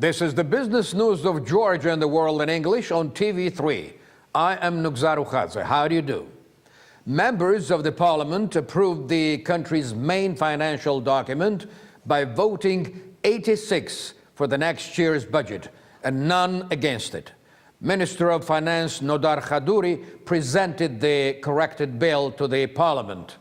This is the business news of Georgia and the world in English on TV3. I am Nugzar Ukhadze. How do you do? Members of the parliament approved the country's main financial document by voting 86 for the next year's budget and none against it. Minister of Finance Nodar Khadouri presented the corrected bill to the parliament.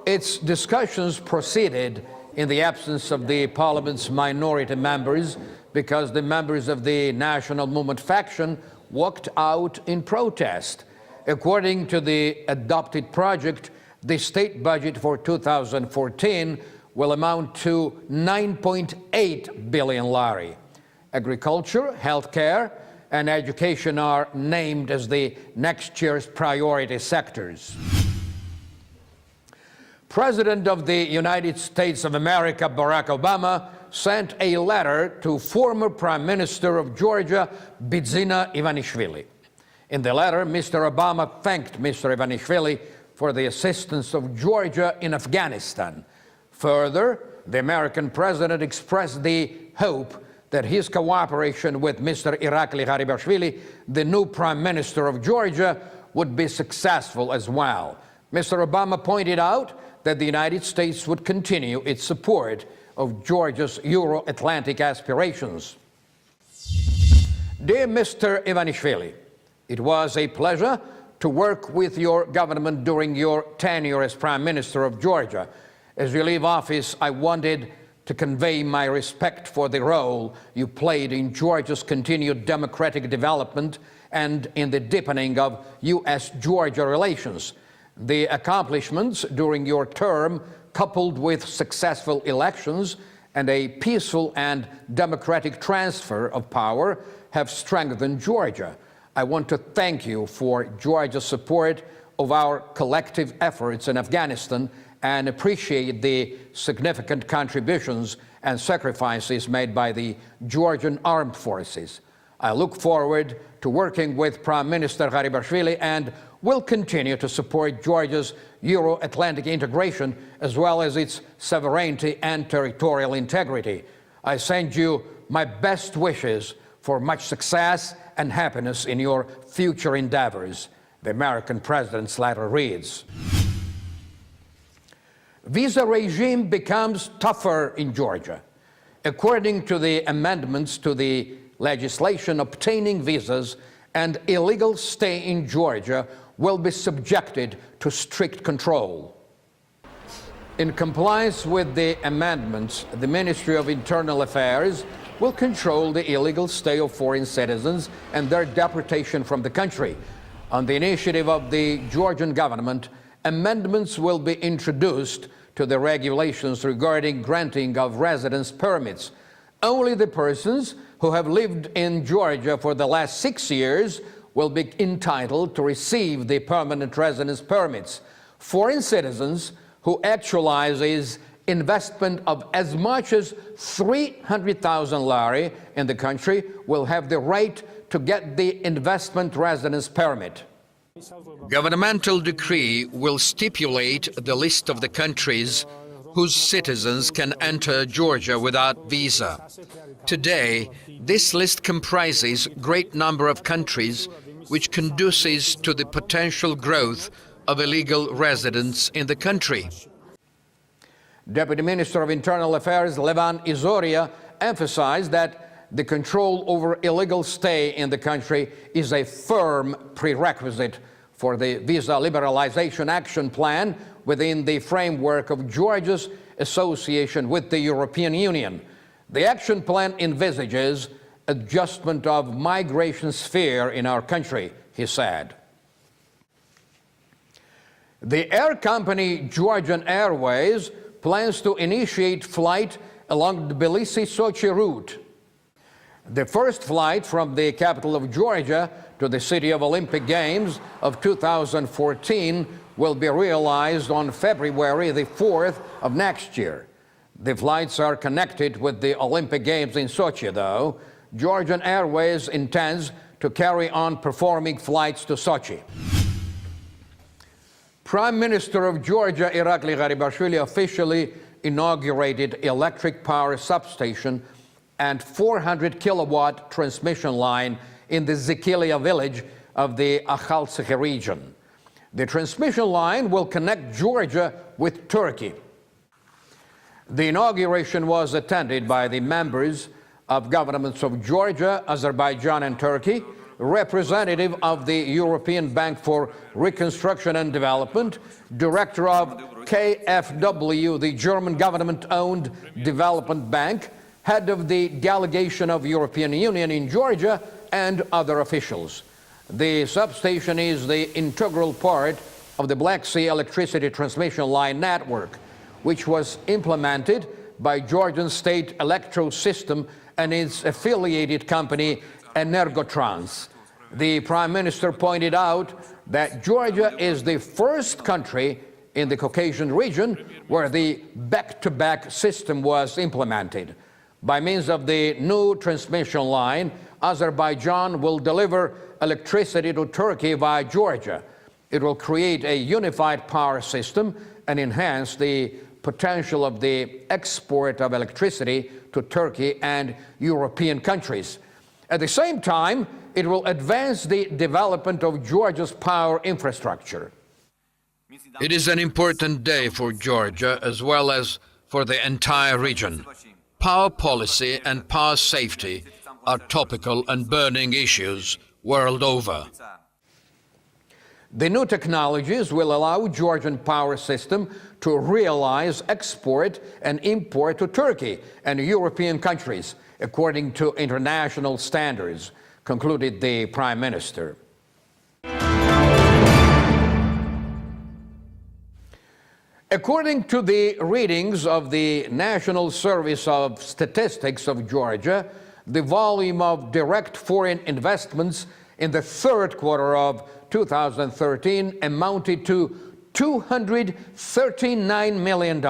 Its discussions proceeded in the absence of the parliament's minority members because the members of the National Movement faction walked out in protest. According to the adopted project, the state budget for 2014 will amount to 9.8 billion lari. Agriculture, healthcare, and education are named as the next year's priority sectors. President of the United States of America, Barack Obama, sent a letter to former Prime Minister of Georgia, Bidzina Ivanishvili. In the letter, Mr. Obama thanked Mr. Ivanishvili for the assistance of Georgia in Afghanistan. Further, the American president expressed the hope that his cooperation with Mr. Irakli Garibashvili, the new Prime Minister of Georgia, would be successful as well. Mr. Obama pointed out that the United States would continue its support of Georgia's Euro-Atlantic aspirations. Dear Mr. Ivanishvili, it was a pleasure to work with your government during your tenure as Prime Minister of Georgia. As you leave office, I wanted to convey my respect for the role you played in Georgia's continued democratic development and in the deepening of U.S.-Georgia relations. The accomplishments during your term, coupled with successful elections and a peaceful and democratic transfer of power, have strengthened Georgia. I want to thank you for Georgia's support of our collective efforts in Afghanistan and appreciate the significant contributions and sacrifices made by the Georgian armed forces. I look forward to working with Prime Minister Garibashvili and will continue to support Georgia's Euro-Atlantic integration as well as its sovereignty and territorial integrity. I send you my best wishes for much success and happiness in your future endeavors. The American president's letter reads, visa regime becomes tougher in Georgia. According to the amendments to the legislation, obtaining visas and illegal stay in Georgia will be subjected to strict control. In compliance with the amendments, the Ministry of Internal Affairs will control the illegal stay of foreign citizens and their deportation from the country. On the initiative of the Georgian government, amendments will be introduced to the regulations regarding granting of residence permits. Only the persons who have lived in Georgia for the last 6 years will be entitled to receive the permanent residence permits. Foreign citizens who actualize investment of as much as 300,000 lari in the country will have the right to get the investment residence permit. Governmental decree will stipulate the list of the countries whose citizens can enter Georgia without visa. Today, this list comprises a great number of countries which conduces to the potential growth of illegal residents in the country. Deputy Minister of Internal Affairs Levan Izoria emphasized that the control over illegal stay in the country is a firm prerequisite for the visa liberalization action plan within the framework of Georgia's association with the European Union. The action plan envisages adjustment of migration sphere in our country, he said. The air company Georgian Airways plans to initiate flight along the Tbilisi-Sochi route. The first flight from the capital of Georgia to the City of Olympic Games of 2014 will be realized on February the 4th of next year. The flights are connected with the Olympic Games in Sochi, though. Georgian Airways intends to carry on performing flights to Sochi. Prime Minister of Georgia, Irakli Garibashvili, officially inaugurated electric power substation and 400 kilowatt transmission line in the Zikilia village of the XXII region. The transmission line will connect Georgia with Turkey. The inauguration was attended by the members of governments of Georgia, Azerbaijan, and Turkey, representative of the European Bank for Reconstruction and Development, director of KfW, the German government-owned development bank, head of the delegation of European Union in Georgia, and other officials. The substation is the integral part of the Black Sea electricity transmission line network, which was implemented by Georgian State Electro System and its affiliated company Energotrans. The Prime Minister pointed out that Georgia is the first country in the Caucasian region where the back-to-back system was implemented. By means of the new transmission line, Azerbaijan will deliver electricity to Turkey via Georgia. It will create a unified power system and enhance the potential of the export of electricity to Turkey and European countries. At the same time, it will advance the development of Georgia's power infrastructure. It is an important day for Georgia as well as for the entire region. Power policy and power safety are topical and burning issues world over. The new technologies will allow Georgian power system to realize export and import to Turkey and European countries according to international standards, concluded the Prime Minister. According to the readings of the National Service of Statistics of Georgia, the volume of direct foreign investments in the third quarter of 2013 amounted to $239 million,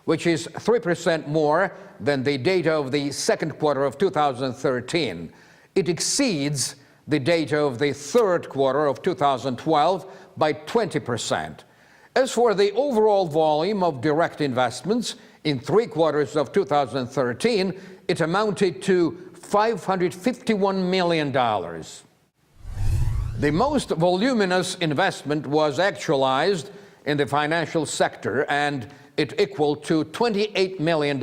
which is 3% more than the data of the second quarter of 2013. It exceeds the data of the third quarter of 2012 by 20%. As for the overall volume of direct investments in 3 quarters of 2013, it amounted to $551 million. The most voluminous investment was actualized in the financial sector, and it equaled to $28 million,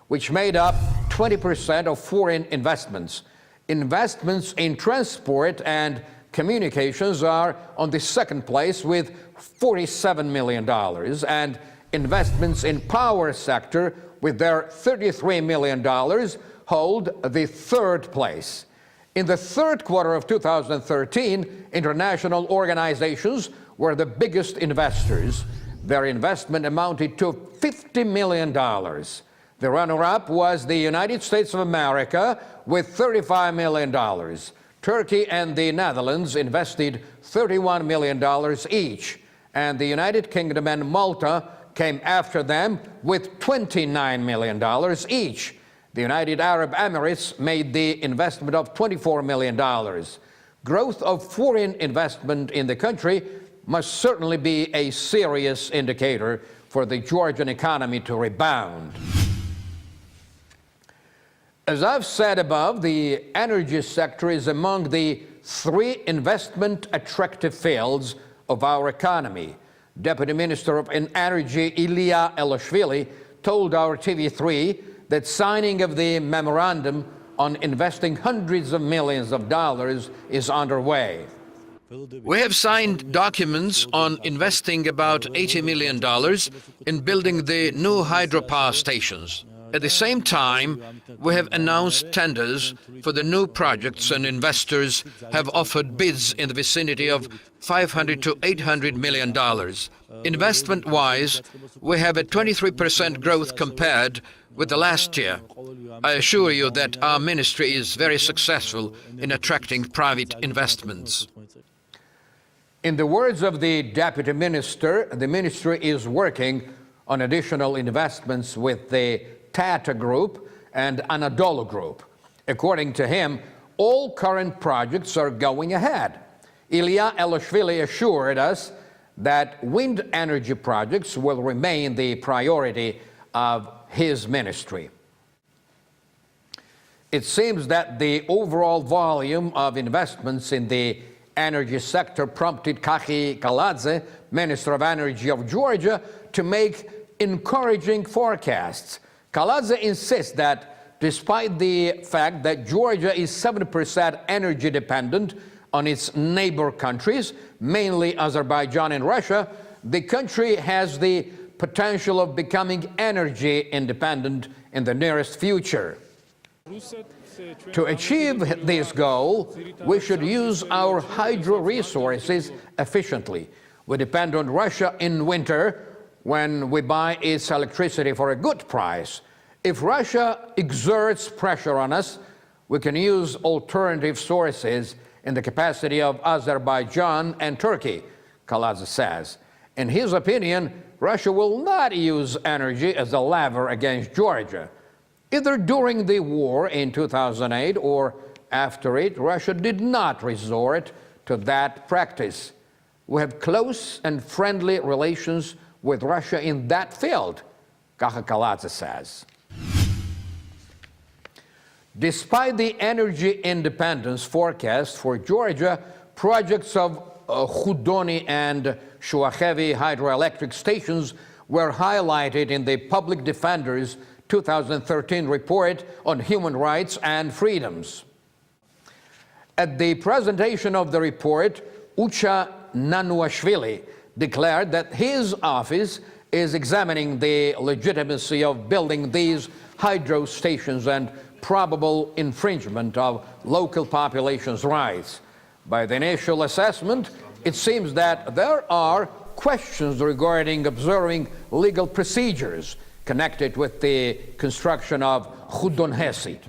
which made up 20% of foreign investments. Investments in transport and communications are on the second place with $47 million, and investments in power sector with their $33 million hold the third place. In the third quarter of 2013, international organizations were the biggest investors. Their investment amounted to $50 million. The runner-up was the United States of America with $35 million. Turkey and the Netherlands invested $31 million each, and the United Kingdom and Malta came after them with $29 million each. The United Arab Emirates made the investment of $24 million. Growth of foreign investment in the country must certainly be a serious indicator for the Georgian economy to rebound. As I've said above, the energy sector is among the 3 investment attractive fields of our economy. Deputy Minister of Energy Ilya Ivanishvili told our TV3 that signing of the memorandum on investing hundreds of millions of dollars is underway. We have signed documents on investing about $80 million in building the new hydropower stations. At the same time, we have announced tenders for the new projects, and investors have offered bids in the vicinity of $500 to $800 million. Investment-wise, we have a 23% growth compared with the last year. I assure you that our ministry is very successful in attracting private investments. In the words of the Deputy Minister, the ministry is working on additional investments with the Tata Group and Anadolu Group. According to him, all current projects are going ahead. Ilya Ivanishvili assured us that wind energy projects will remain the priority of his ministry. It seems that the overall volume of investments in the energy sector prompted Kachi Kaladze, Minister of Energy of Georgia, to make encouraging forecasts. Kaladze insists that despite the fact that Georgia is 70% energy dependent on its neighbor countries, mainly Azerbaijan and Russia, the country has the potential of becoming energy independent in the nearest future. To achieve this goal, we should use our hydro resources efficiently. We depend on Russia in winter when we buy its electricity for a good price. If Russia exerts pressure on us, we can use alternative sources in the capacity of Azerbaijan and Turkey, Kaladze says. In his opinion, Russia will not use energy as a lever against Georgia. Either during the war in 2008 or after it, Russia did not resort to that practice. We have close and friendly relations with Russia in that field, Kaladze says. Despite the energy independence forecast for Georgia, projects of Khudoni and Shuachevi hydroelectric stations were highlighted in the Public Defender's 2013 report on human rights and freedoms. At the presentation of the report, Ucha Nanuashvili declared that his office is examining the legitimacy of building these hydro stations and probable infringement of local population's rights. By the initial assessment, it seems that there are questions regarding observing legal procedures connected with the construction of Khudonhesi.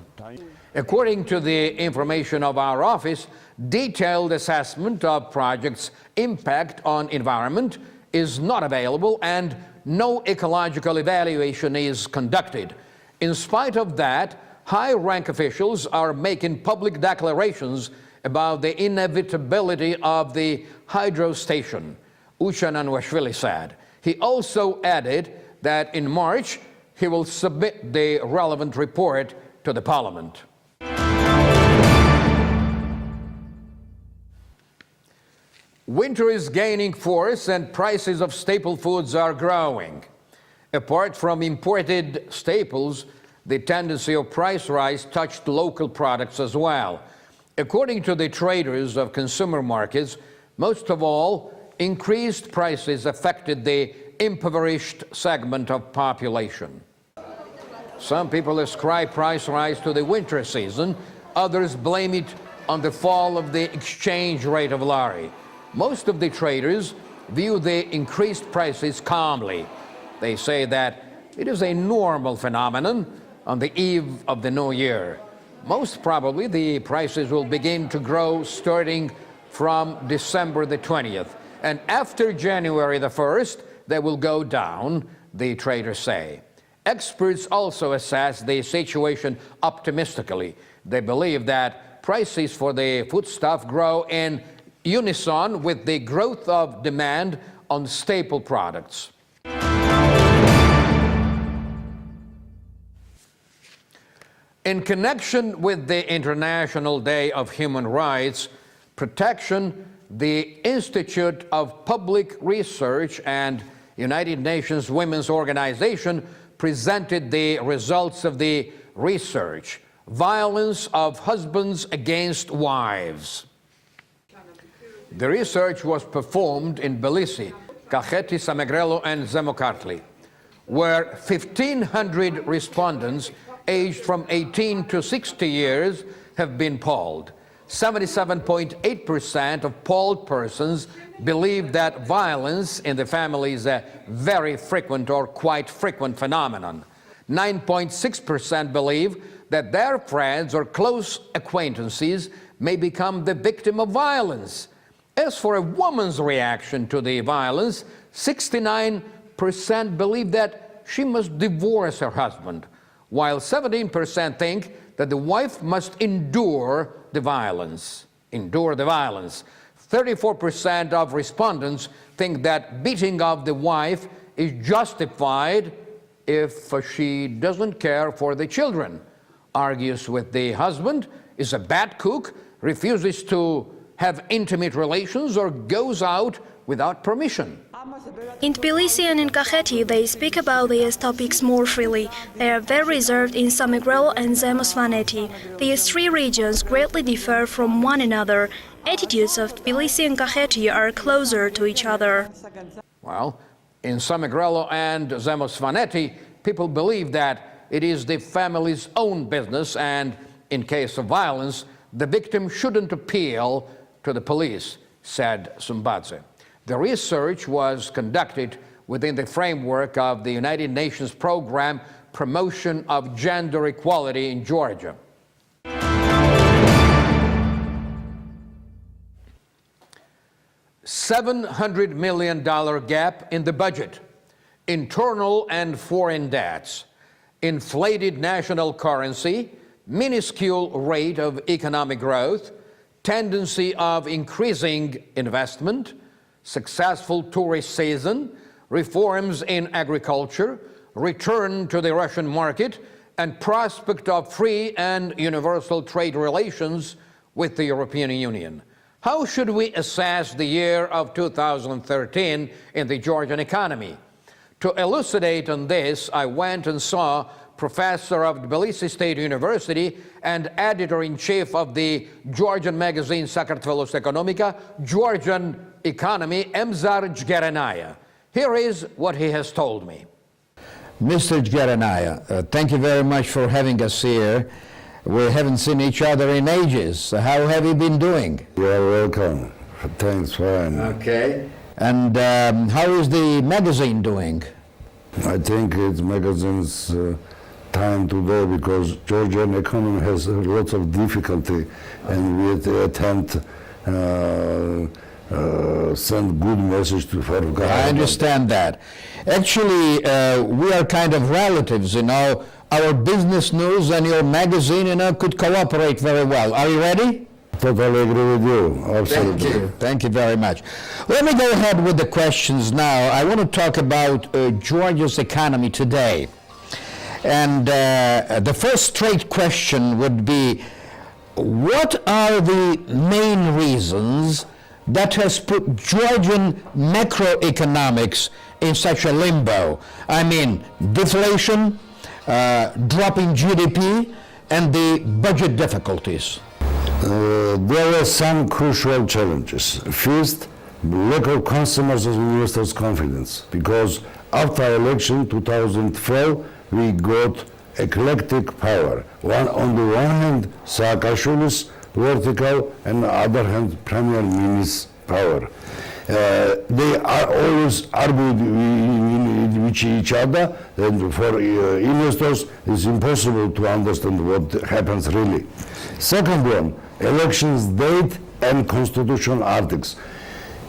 According to the information of our office, detailed assessment of project's impact on environment is not available and no ecological evaluation is conducted. In spite of that, high-rank officials are making public declarations about the inevitability of the hydro station, Ucha Nanuashvili said. He also added that in March, he will submit the relevant report to the parliament. Winter is gaining force and prices of staple foods are growing. Apart from imported staples, the tendency of price rise touched local products as well. According to the traders of consumer markets, most of all, increased prices affected the impoverished segment of population. Some people ascribe price rise to the winter season, others blame it on the fall of the exchange rate of lari. Most of the traders view the increased prices calmly. They say that it is a normal phenomenon on the eve of the new year. Most probably the prices will begin to grow starting from December the 20th. And after January the 1st, they will go down, the traders say. Experts also assess the situation optimistically. They believe that prices for the foodstuff grow in unison with the growth of demand on staple products. In connection with the International Day of Human Rights Protection, the Institute of Public Research and United Nations Women's Organization presented the results of the research, Violence of Husbands Against Wives. The research was performed in Tbilisi, Kakheti, Samegrelo, and Zemokartli, where 1,500 respondents aged from 18 to 60 years have been polled. 77.8% of polled persons believe that violence in the family is a very frequent or quite frequent phenomenon. 9.6% believe that their friends or close acquaintances may become the victim of violence. As for a woman's reaction to the violence, 69% believe that she must divorce her husband, while 17% think that the wife must endure the violence. 34% of respondents think that beating of the wife is justified if she doesn't care for the children. argues with the husband, is a bad cook, refuses to have intimate relations, or goes out without permission. In Tbilisi and in Kakheti, they speak about these topics more freely. They are very reserved in Samegrelo and Zemosvaneti. These three regions greatly differ from one another. Attitudes of Tbilisi and Kakheti are closer to each other. Well, in Samegrelo and Zemosvaneti, people believe that it is the family's own business, and in case of violence, the victim shouldn't appeal to the police, said Sumbadze. The research was conducted within the framework of the United Nations program Promotion of Gender Equality in Georgia. $700 million gap in the budget, internal and foreign debts, inflated national currency, minuscule rate of economic growth, tendency of increasing investment, successful tourist season, reforms in agriculture, return to the Russian market, and prospect of free and universal trade relations with the European Union. How should we assess the year of 2013 in the Georgian economy? To elucidate on this, I went and saw professor of Tbilisi State University and editor-in-chief of the Georgian magazine Sakartvelos Ekonomika, Georgian Economy, Emzar Geranaya. Here is what he has told me. Mr. Geranaya, thank you very much for having us here. We haven't seen each other in ages. How have you been doing? You are welcome. Thanks, fine. Okay. And how is the magazine doing? I think it's magazine's time today because Georgian economy has lots of difficulty, and we attempt send good message to for government. I understand that. Actually, we are kind of relatives, you know. Our business news and your magazine, you know, could cooperate very well. Are you ready? Totally agree with you. Absolutely. Thank you. Thank you very much. Let me go ahead with the questions now. I want to talk about Georgia's economy today. And the first straight question would be, what are the main reasons that has put Georgian macroeconomics in such a limbo? I mean, deflation, dropping GDP, and the budget difficulties. There are some crucial challenges. First, lack of consumers and investors' confidence, because after election 2012, we got eclectic power. On the one hand, Saakashvili's vertical, and on the other hand, Premier Minister's power. They are always arguing with each other, and for investors, it's impossible to understand what happens really. Second one, elections date and constitutional articles.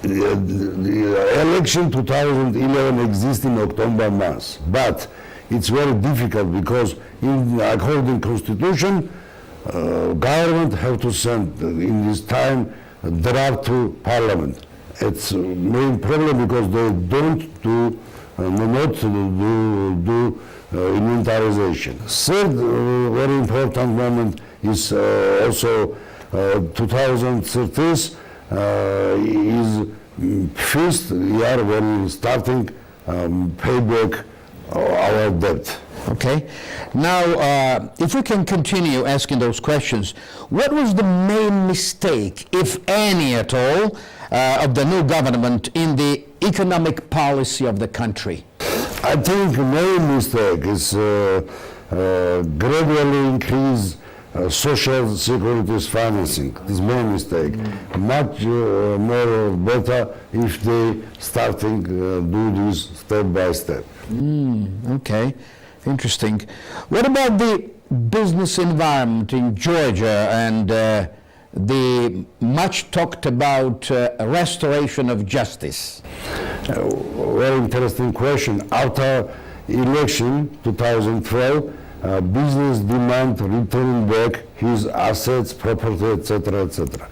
The election 2011 exists in October month, but it's very difficult because according to constitution, government have to send in this time draft to parliament. It's main problem because they don't do inventarization. Third very important moment is also 2013 is first year when we starting payback our debt. Okay. Now, if we can continue asking those questions, what was the main mistake, if any at all, of the new government in the economic policy of the country? I think the main mistake is gradually increase social security's financing. This is main mistake. Much more better if they starting do this step by step. Okay, interesting. What about the business environment in Georgia and the much talked about restoration of justice? Very interesting question. After election 2012, business demand returning back his assets, property, etc., etc.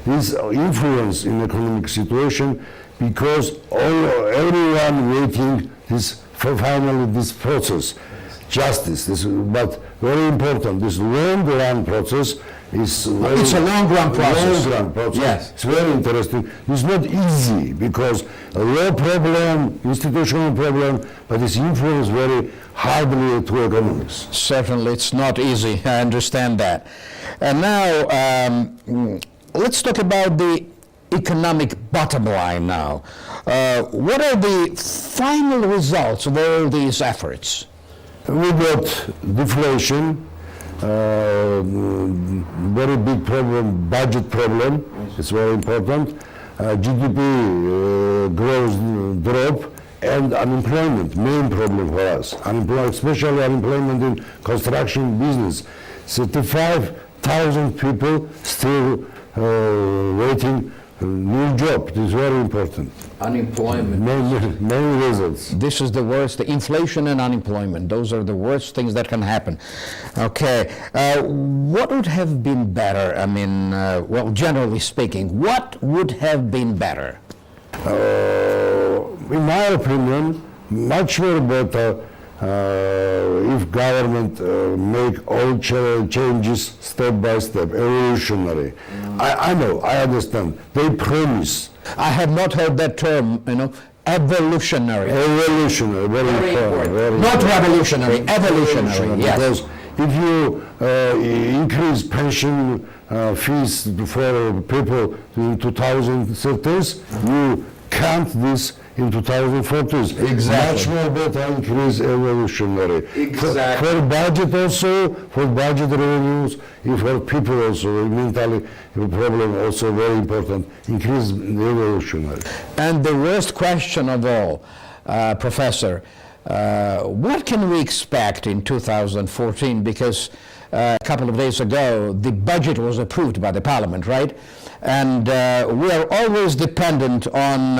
This influence in economic situation because everyone waiting this for finally this process justice. But very important, this long-run process is... It's a long-run process. Long-run process. Yes. It's very interesting. It's not easy because a law problem, institutional problem, but it's influence very hardly to economics. Certainly, it's not easy. I understand that. And now, let's talk about the economic bottom line now. What are the final results of all these efforts? We got deflation, very big problem, budget problem. It's very important. GDP growth drop, and unemployment, main problem for us. Unemployment, especially unemployment in construction business. 35,000 people still waiting new job. This is very important. Unemployment. Main results. This is the worst, the inflation and unemployment. Those are the worst things that can happen. Okay. What would have been better? I mean, well, generally speaking, what would have been better? In my opinion, much more better if government make all changes step by step, evolutionary. I know, I understand. They promise. I have not heard that term, evolutionary. Evolutionary, very important. Very Not revolutionary, evolutionary, yes. Because if you increase pension fees for people in 2030s, you count this in 2040s. Exactly. Much more better increase evolutionary. Exactly. For budget also, for budget revenues, for people also, mentally problem also very important, increase evolutionary. And the worst question of all, Professor, what can we expect in 2014? Because a couple of days ago, the budget was approved by the Parliament, right? And we are always dependent on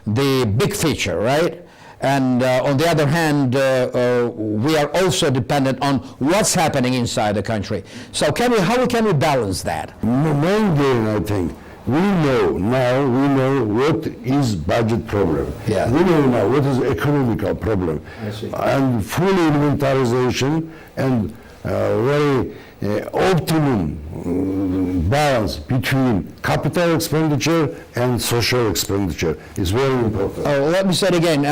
the big feature, right? And on the other hand, we are also dependent on what's happening inside the country. So how can we balance that? Main gain, I think, we know what is budget problem. Yeah. We know now what is economical problem. I see. And full inventarization and very optimum balance between capital expenditure and social expenditure is very important. Let me say it again.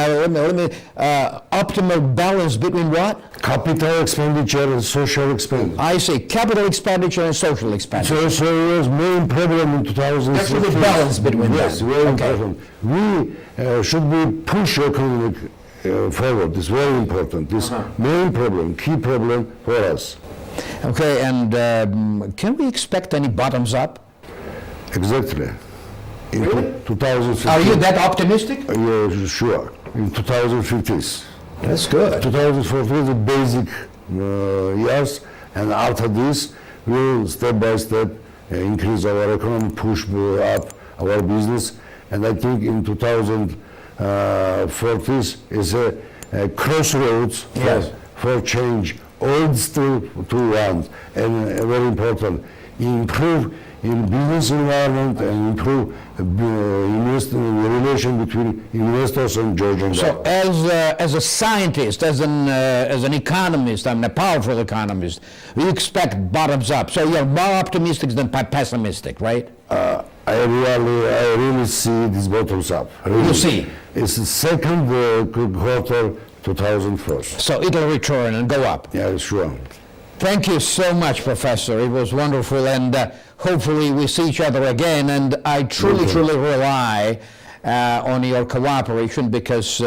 Optimal balance between what? Capital expenditure and social expenditure. I see. Capital expenditure and social expenditure. So it was main problem in 2016. There should be balance between yes, them. very Okay. important. We should be push economic forward. It's very important. This main problem, key problem for us. Okay, and can we expect any bottoms up? Exactly. In Really? 2015. Are you that optimistic? Yeah, sure. In 2015. That's good. 2014 the basic years, and after this, we'll step by step increase our economy, push up our business, and I think in 2014 is a crossroads Yes. for change. Old still to one, and very important, improve in business environment and improve relation between investors and Georgian So government. as a scientist, as an economist, I'm a powerful economist, you expect bottoms up. So you're more optimistic than pessimistic, right? I really see this bottoms up. Really. You see? It's the second quarter 2004. So it'll return and go up. Yeah, sure. Thank you so much, Professor. It was wonderful, and hopefully we see each other again. And I truly rely on your cooperation because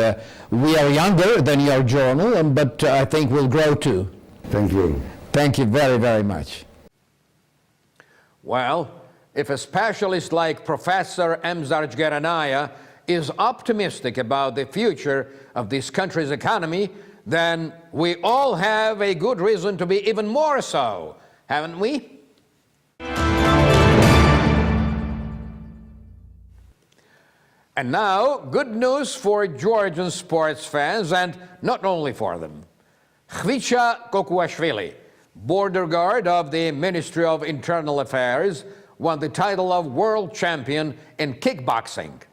we are younger than your journal, but I think we'll grow too. Thank you. Thank you very, very much. Well, if a specialist like Professor Emzar Geranaya is optimistic about the future of this country's economy, then we all have a good reason to be even more so, haven't we? And now, good news for Georgian sports fans, and not only for them. Ivanishvili, border guard of the Ministry of Internal Affairs, won the title of world champion in kickboxing.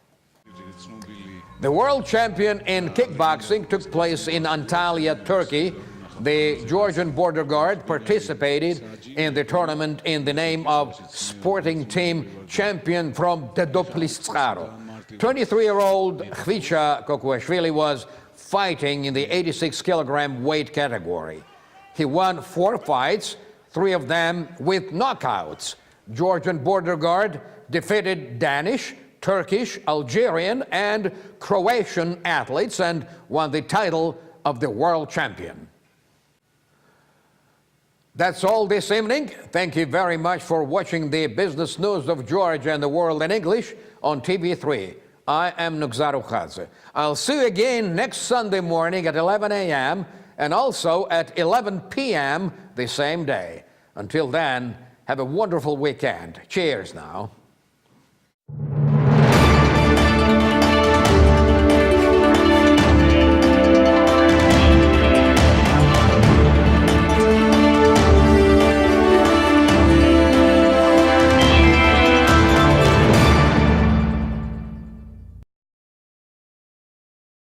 The world champion in kickboxing took place in Antalya, Turkey, the Georgian border guard participated in the tournament in the name of Sporting Team Champion from Dedoplistsaro. 23-year-old Khvicha Kokuashvili was fighting in the 86-kilogram weight category. He won 4 fights, 3 of them with knockouts. Georgian border guard defeated Danish, Turkish, Algerian, and Croatian athletes and won the title of the world champion. That's all this evening. Thank you very much for watching the business news of Georgia and the world in English on TV3. I am Nugzaru Khadze. I'll see you again next Sunday morning at 11 a.m. and also at 11 p.m. the same day. Until then, have a wonderful weekend. Cheers now.